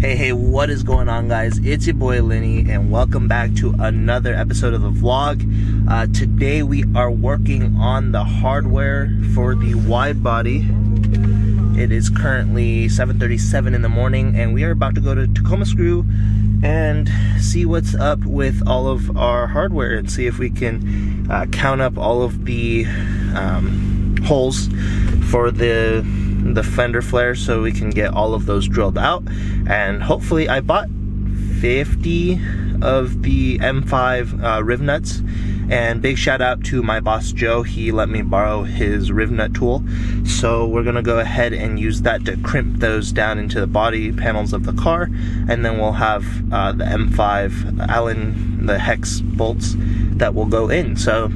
Hey, what is going on, guys? It's your boy Lenny, and welcome back to another episode of the vlog. Today we are working on the hardware for the wide body. It is currently 7:37 in the morning, and we are about to go to Tacoma Screw and see what's up with all of our hardware and see if we can count up all of the holes for the fender flares so we can get all of those drilled out. And hopefully, I bought 50 of the M5 Rivnuts, and big shout out to my boss Joe. He let me borrow his Rivnut tool, so we're gonna go ahead and use that to crimp those down into the body panels of the car, and then we'll have the M5 Allen, the hex bolts that will go in. So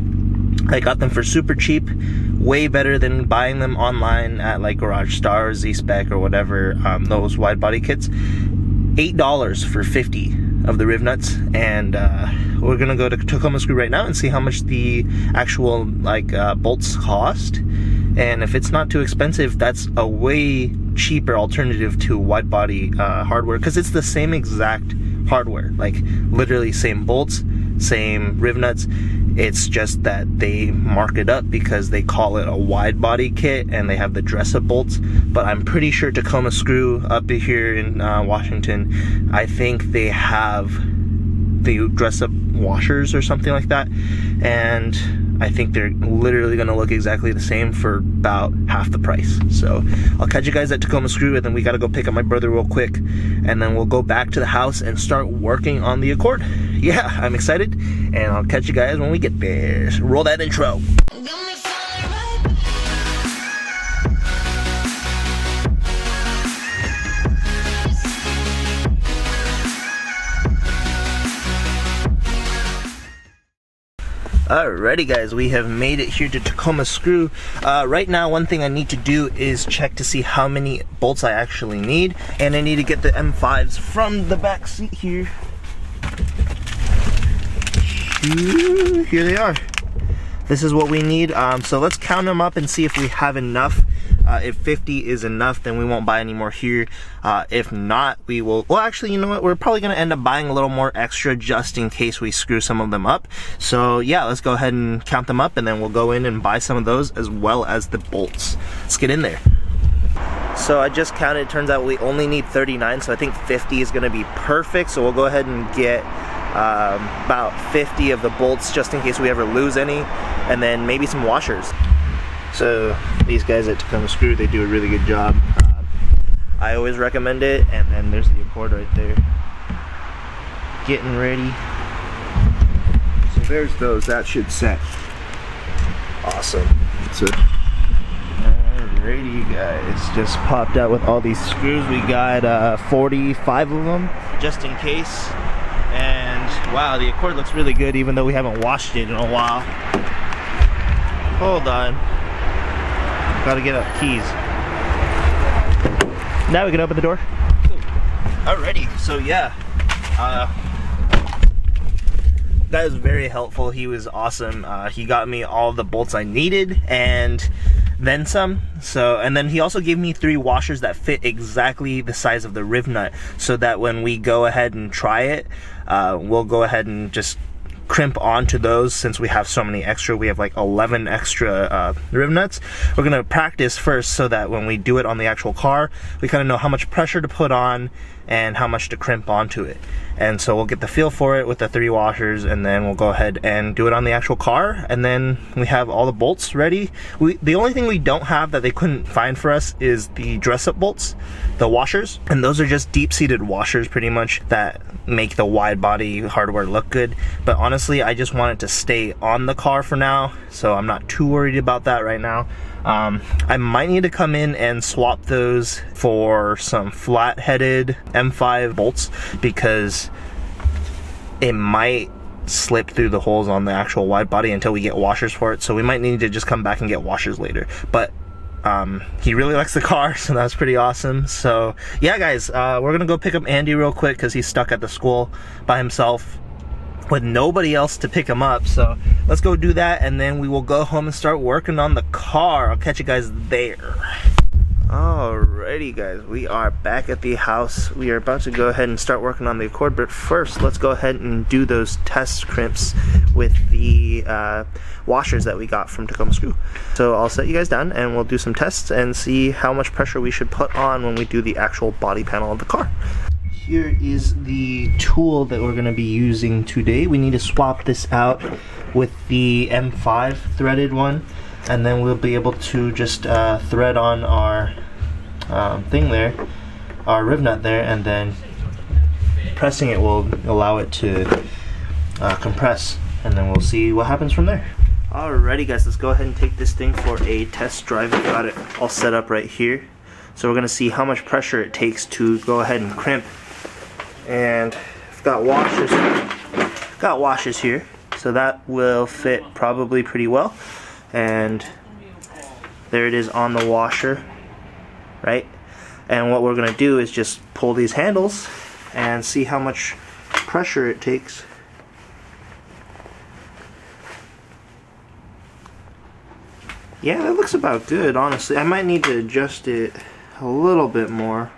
I got them for super cheap, way better than buying them online at like Garage Star or Z-Spec or whatever, those wide body kits. $8 for 50 of the Rivnuts, and we're gonna go to Tacoma Screw right now and see how much the actual bolts cost. And if it's not too expensive, that's a way cheaper alternative to wide body hardware, because it's the same exact hardware, like literally same bolts, same Rivnuts. It's just that they mark it up because they call it a wide body kit and they have the dress up bolts. But I'm pretty sure Tacoma Screw up here in Washington, I think they have the dress up washers or something like that, and I think they're literally gonna look exactly the same for about half the price. So I'll catch you guys at Tacoma Screw, and then we gotta go pick up my brother real quick, and then we'll go back to the house and start working on the Accord. Yeah, I'm excited, and I'll catch you guys when we get there. So roll that intro. Alrighty guys, we have made it here to Tacoma Screw. Right now, one thing I need to do is check to see how many bolts I actually need, and I need to get the M5s from the back seat here. Here they are. This is what we need, so let's count them up and see if we have enough. If 50 is enough, then we won't buy any more here. If not, we will, well actually, you know what, we're probably gonna end up buying a little more extra just in case we screw some of them up. So yeah, let's go ahead and count them up, and then we'll go in and buy some of those as well as the bolts. Let's get in there. So I just counted, it turns out we only need 39, so I think 50 is gonna be perfect. So we'll go ahead and get about 50 of the bolts just in case we ever lose any, and then maybe some washers. So these guys at Tacoma Screw, they do a really good job. I always recommend it. And then there's the Accord right there, getting ready. So there's those, that should set. Awesome. So alrighty guys, just popped out with all these screws. We got 45 of them just in case. And wow, the Accord looks really good even though we haven't washed it in a while. Hold on. Gotta get up keys. Now we can open the door. Alrighty, so yeah. That was very helpful. He was awesome. He got me all the bolts I needed and then some. So, and then he also gave me 3 washers that fit exactly the size of the Rivnut, so that when we go ahead and try it, we'll go ahead and just crimp onto those. Since we have so many extra, we have like 11 extra Rivnuts. We're gonna practice first so that when we do it on the actual car, we kind of know how much pressure to put on and how much to crimp onto it. And so we'll get the feel for it with the 3 washers, and then we'll go ahead and do it on the actual car, and then we have all the bolts ready. The only thing we don't have that they couldn't find for us is the dress-up bolts, the washers, and those are just deep-seated washers pretty much that make the wide body hardware look good. But honestly, I just want it to stay on the car for now, so I'm not too worried about that right now. I might need to come in and swap those for some flat-headed M5 bolts, because it might slip through the holes on the actual wide body until we get washers for it. So we might need to just come back and get washers later. But he really likes the car, so that's pretty awesome. So yeah guys, we're gonna go pick up Andy real quick because he's stuck at the school by himself with nobody else to pick him up. So let's go do that, and then we will go home and start working on the car. I'll catch you guys there. Alrighty guys, we are back at the house. We are about to go ahead and start working on the Accord, but first let's go ahead and do those test crimps with the washers that we got from Tacoma Screw. So I'll set you guys down and we'll do some tests and see how much pressure we should put on when we do the actual body panel of the car. Here is the tool that we're going to be using today. We need to swap this out with the M5 threaded one, and then we'll be able to just thread on our thing there, our Rivnut there, and then pressing it will allow it to compress, and then we'll see what happens from there. Alrighty guys, let's go ahead and take this thing for a test drive. We've got it all set up right here. So we're going to see how much pressure it takes to go ahead and crimp. And I've got washers here, so that will fit probably pretty well. And there it is on the washer, right? And what we're gonna do is just pull these handles and see how much pressure it takes. Yeah, that looks about good, honestly. I might need to adjust it a little bit more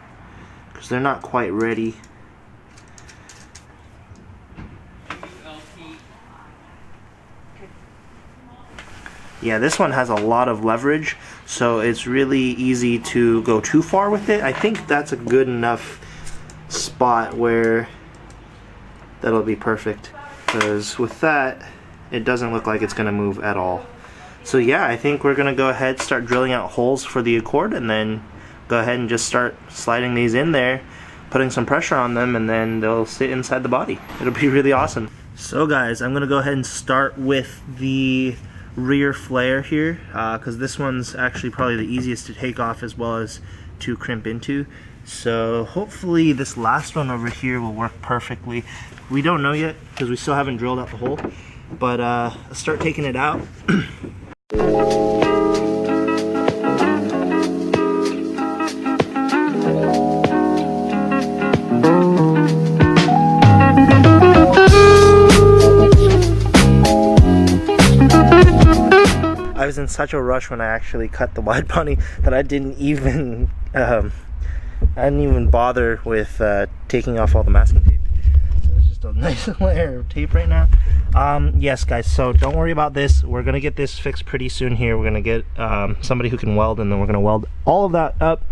because they're not quite ready. Yeah, this one has a lot of leverage, so it's really easy to go too far with it. I think that's a good enough spot where that'll be perfect, because with that, it doesn't look like it's going to move at all. So yeah, I think we're going to go ahead and start drilling out holes for the Accord, and then go ahead and just start sliding these in there, putting some pressure on them, and then they'll sit inside the body. It'll be really awesome. So guys, I'm going to go ahead and start with the rear flare here, because this one's actually probably the easiest to take off as well as to crimp into. So hopefully this last one over here will work perfectly. We don't know yet because we still haven't drilled out the hole, but let's start taking it out. I was in such a rush when I actually cut the wide body that I didn't even bother with taking off all the masking tape. So it's just a nice layer of tape right now. Yes guys, so don't worry about this. We're gonna get this fixed pretty soon here. We're gonna get somebody who can weld, and then we're gonna weld all of that up.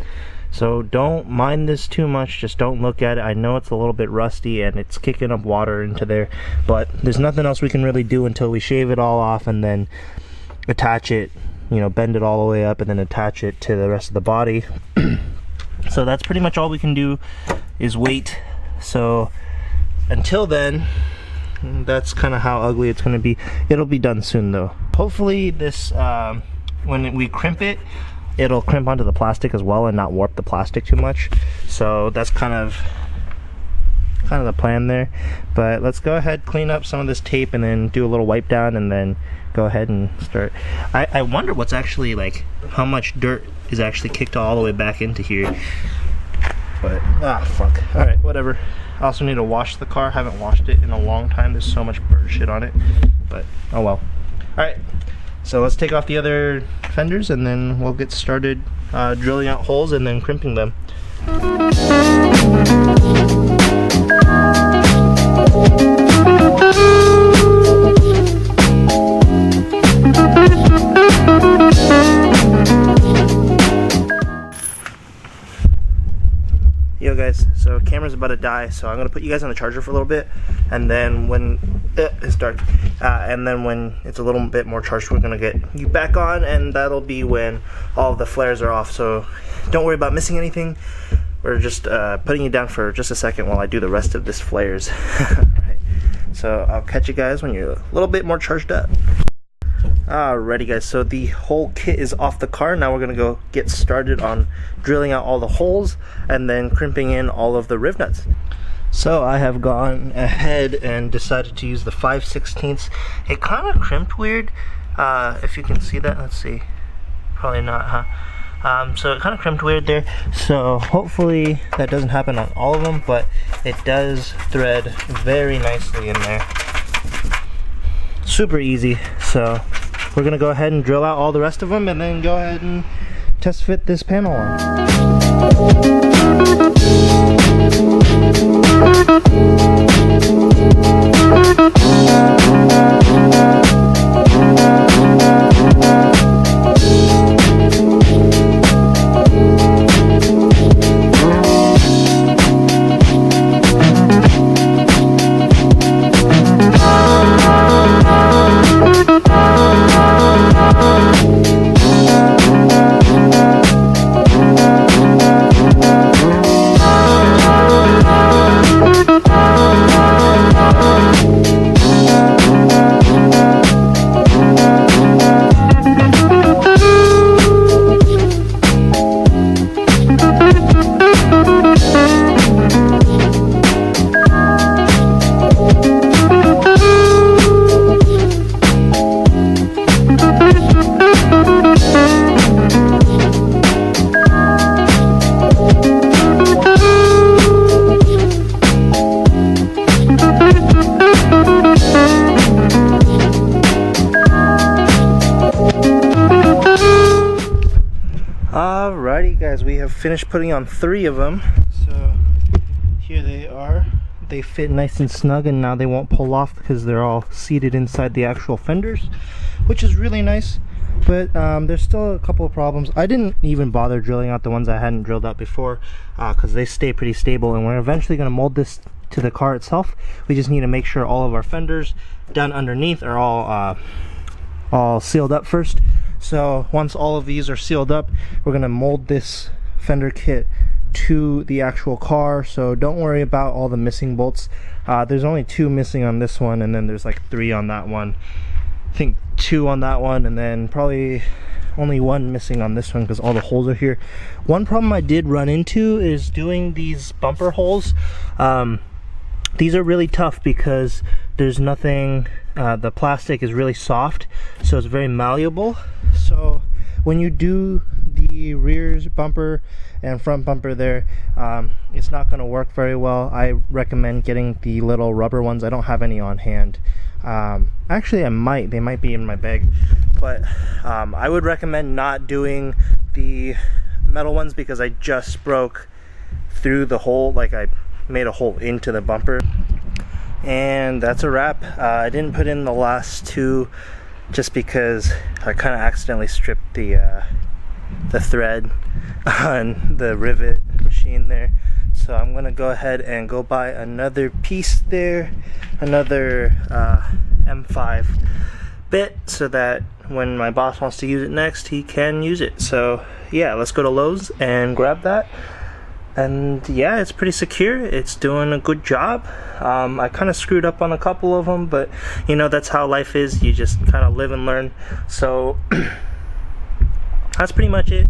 So don't mind this too much, just don't look at it. I know it's a little bit rusty and it's kicking up water into there, but there's nothing else we can really do until we shave it all off and then attach it, you know, bend it all the way up and then attach it to the rest of the body. So that's pretty much all we can do, is wait. So until then, that's kind of how ugly it's going to be. It'll be done soon though. Hopefully this, when we crimp it, it'll crimp onto the plastic as well and not warp the plastic too much. So that's kind of the plan there. But let's go ahead, clean up some of this tape, and then do a little wipe down, and then go ahead and start. I wonder what's actually, like, how much dirt is actually kicked all the way back into here. But fuck, all right, whatever. I also need to wash the car. I haven't washed it in a long time. There's so much bird shit on it, but oh well. All right, so let's take off the other fenders, and then we'll get started drilling out holes and then crimping them. Yo guys, so camera's about to die, so I'm gonna put you guys on the charger for a little bit, and then when it's dark, and then when it's a little bit more charged, we're gonna get you back on, and that'll be when all of the flares are off. So don't worry about missing anything. We're just putting you down for just a second while I do the rest of this flares. Right. So I'll catch you guys when you're a little bit more charged up. Alrighty guys, so the whole kit is off the car. Now we're gonna go get started on drilling out all the holes and then crimping in all of the rivnuts. So I have gone ahead and decided to use the 5/16. It kind of crimped weird, if you can see that. Let's see, probably not, huh? So it kind of crimped weird there, so hopefully that doesn't happen on all of them, but it does thread very nicely in there. Super easy. So we're gonna go ahead and drill out all the rest of them, and then go ahead and test fit this panel on. Alrighty guys, we have finished putting on 3 of them. So here they are. They fit nice and snug, and now they won't pull off because they're all seated inside the actual fenders, which is really nice. But there's still a couple of problems. I didn't even bother drilling out the ones I hadn't drilled out before because they stay pretty stable, and we're eventually going to mold this to the car itself. We just need to make sure all of our fenders down underneath are all sealed up first. So once all of these are sealed up, we're going to mold this fender kit to the actual car. So don't worry about all the missing bolts. There's only 2 missing on this one, and then there's like 3 on that one. I think 2 on that one, and then probably only 1 missing on this one because all the holes are here. One problem I did run into is doing these bumper holes. These are really tough because there's nothing, the plastic is really soft, so it's very malleable. So when you do the rear bumper and front bumper there, it's not going to work very well. I recommend getting the little rubber ones. I don't have any on hand. Actually they might be in my bag, but I would recommend not doing the metal ones because I just broke through the hole, like I made a hole into the bumper. And that's a wrap. I didn't put in the last 2 just because I kind of accidentally stripped the thread on the rivet machine there. So I'm gonna go ahead and go buy another piece there, another M5 bit, so that when my boss wants to use it next, he can use it. So yeah, let's go to Lowe's and grab that. And yeah, it's pretty secure. It's doing a good job. I kind of screwed up on a couple of them, but you know, that's how life is. You just kind of live and learn. So that's pretty much it.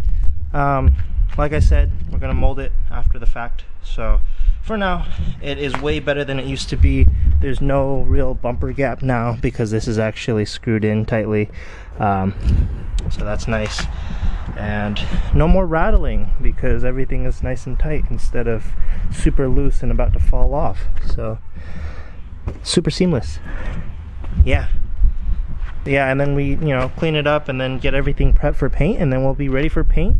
Like I said, we're gonna mold it after the fact. So for now, it is way better than it used to be. There's no real bumper gap now because this is actually screwed in tightly. So that's nice. And no more rattling because everything is nice and tight instead of super loose and about to fall off. So super seamless. Yeah, and then we, you know, clean it up and then get everything prepped for paint, and then we'll be ready for paint.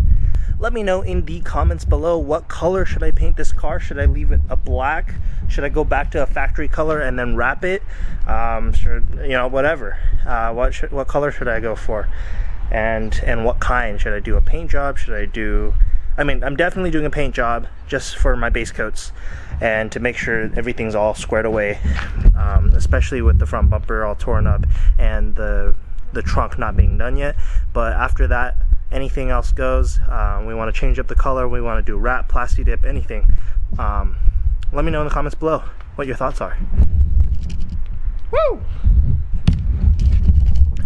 Let me know in the comments below, what color should I paint this car? Should I leave it a black? Should I go back to a factory color and then wrap it? Sure, you know, whatever. What color should I go for? And what kind? Should I do a paint job? Should I do, I mean, I'm definitely doing a paint job just for my base coats and to make sure everything's all squared away, especially with the front bumper all torn up and the trunk not being done yet. But after that, anything else goes. We want to change up the color, we want to do wrap, plasti dip, anything. Let me know in the comments below what your thoughts are. Woo!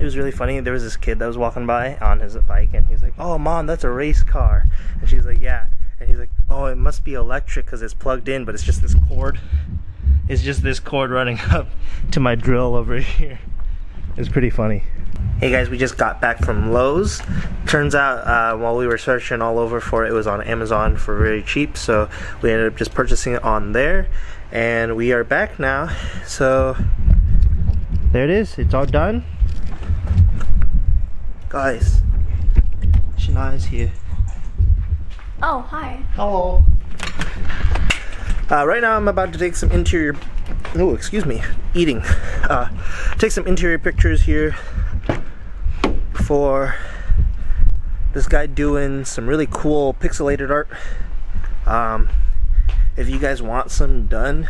It was really funny. There was this kid that was walking by on his bike, and he's like, "Oh, Mom, that's a race car." And she's like, "Yeah." And he's like, "Oh, it must be electric because it's plugged in, but it's just this cord. It's just this cord running up to my drill over here." It's pretty funny. Hey guys, we just got back from Lowe's. Turns out while we were searching all over for it, it was on Amazon for very cheap, so we ended up just purchasing it on there, and we are back now. So there it is. It's all done. Guys, Shania is here. Oh, hi. Hello. Right now I'm about to take some interior, oh, excuse me, eating. Take some interior pictures here for this guy doing some really cool pixelated art. If you guys want some done,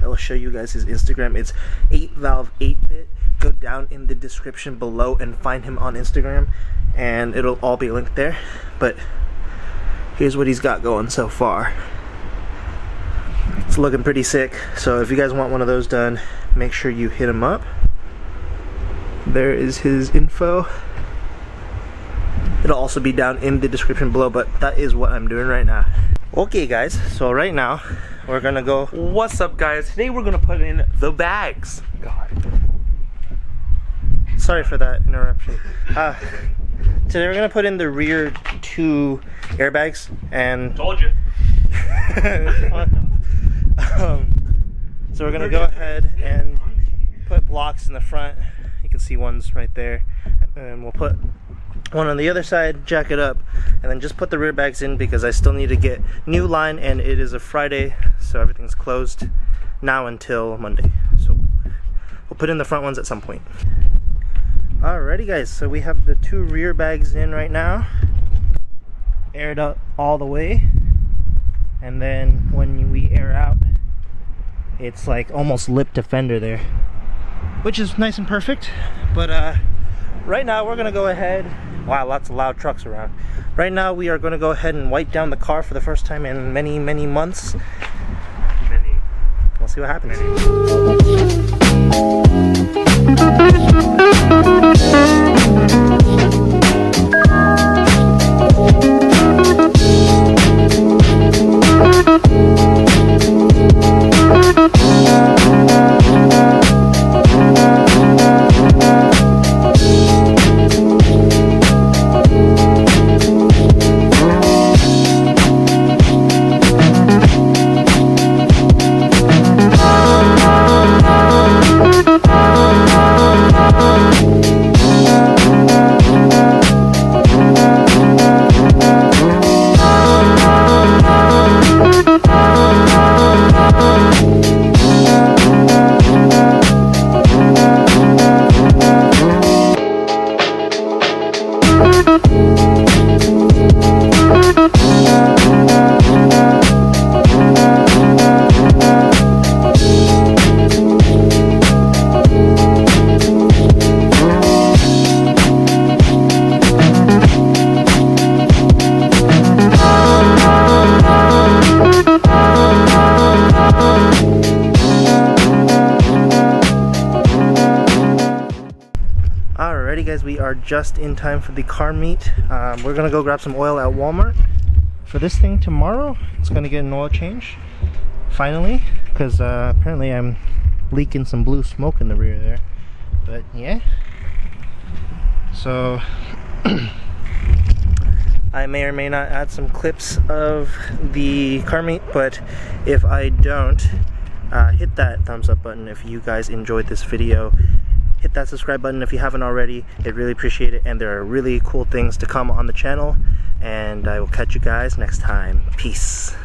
I will show you guys his Instagram. It's 8valve8bit. Go down in the description below and find him on Instagram, and it'll all be linked there. But here's what he's got going so far. It's looking pretty sick. So if you guys want one of those done, make sure you hit him up. There is his info. It'll also be down in the description below, but that is what I'm doing right now. Okay guys, so right now we're gonna go. What's up guys? Today we're gonna put in the bags. God. Sorry for that interruption. Today we're gonna put in the rear 2 airbags and Told you. So we're gonna go ahead and put blocks in the front. You can see ones right there, and we'll put one on the other side, jack it up, and then just put the rear bags in because I still need to get new line, and it is a Friday, so everything's closed now until Monday. So we'll put in the front ones at some point. Alrighty guys, so we have the 2 rear bags in right now, aired up all the way, and then when we air out, it's like almost lip to fender there, which is nice and perfect. But right now we're gonna go ahead. Wow, lots of loud trucks around. Right now we are gonna go ahead and wipe down the car for the first time in many months. We'll see what happens. Alrighty guys, we are just in time for the car meet. We're gonna go grab some oil at Walmart for this thing tomorrow. It's gonna get an oil change finally, because apparently I'm leaking some blue smoke in the rear there. But yeah, so I may or may not add some clips of the car meet, but if I don't, hit that thumbs up button if you guys enjoyed this video. Hit that subscribe button if you haven't already. I'd really appreciate it, and there are really cool things to come on the channel, and I will catch you guys next time. Peace.